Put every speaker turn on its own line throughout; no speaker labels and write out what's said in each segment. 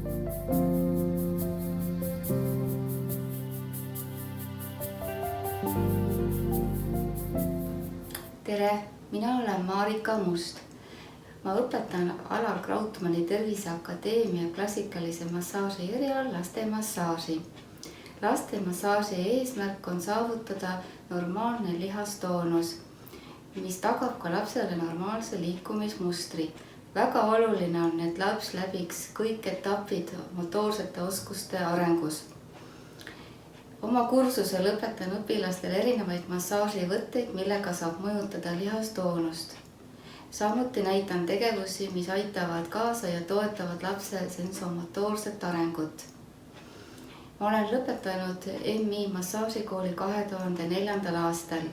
Tere, mina olen Marika Must. Ma õpetan Alar Krautmanni Terviseakadeemia klassikalise massaaži erialal laste massaaži. Laste massaaži eesmärk on saavutada normaalne lihastoonus, mis tagab ka lapsele normaalse liikumismustri. Väga oluline on, et laps läbiks kõik etapid motoorsete oskuste arengus. Oma kursusel õpetan õpilastele erinevaid massaaživõtteid, millega saab mõjutada lihastoonust. Samuti näitan tegevusi, mis aitavad kaasa ja toetavad lapse sensomotoorset arengut. Ma olen lõpetanud MI massaažikooli 2004. aastal.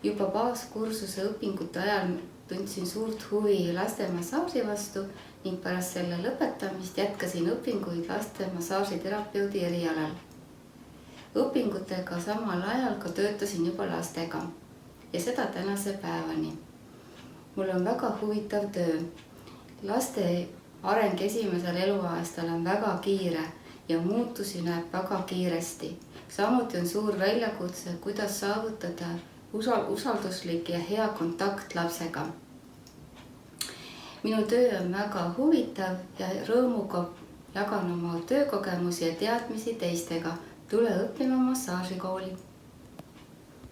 Juba baaskursuse õpingute ajal tundsin suurt huvi laste massaaži vastu ning pärast selle lõpetamist jätkasin õpinguid laste massaažiterapeudi erialal. Õpingutega samal ajal ka töötasin juba lastega ja seda tänase päevani. Mul on väga huvitav töö. Laste areng esimesel eluaastal on väga kiire ja muutusi näeb väga kiiresti. Samuti on suur väljakutse, kuidas saavutada usalduslik ja hea kontakt lapsega. Minu töö on väga huvitav ja rõõmuga jagan oma töökogemusi ja teadmisi teistega. Tule õppima massaažikooli.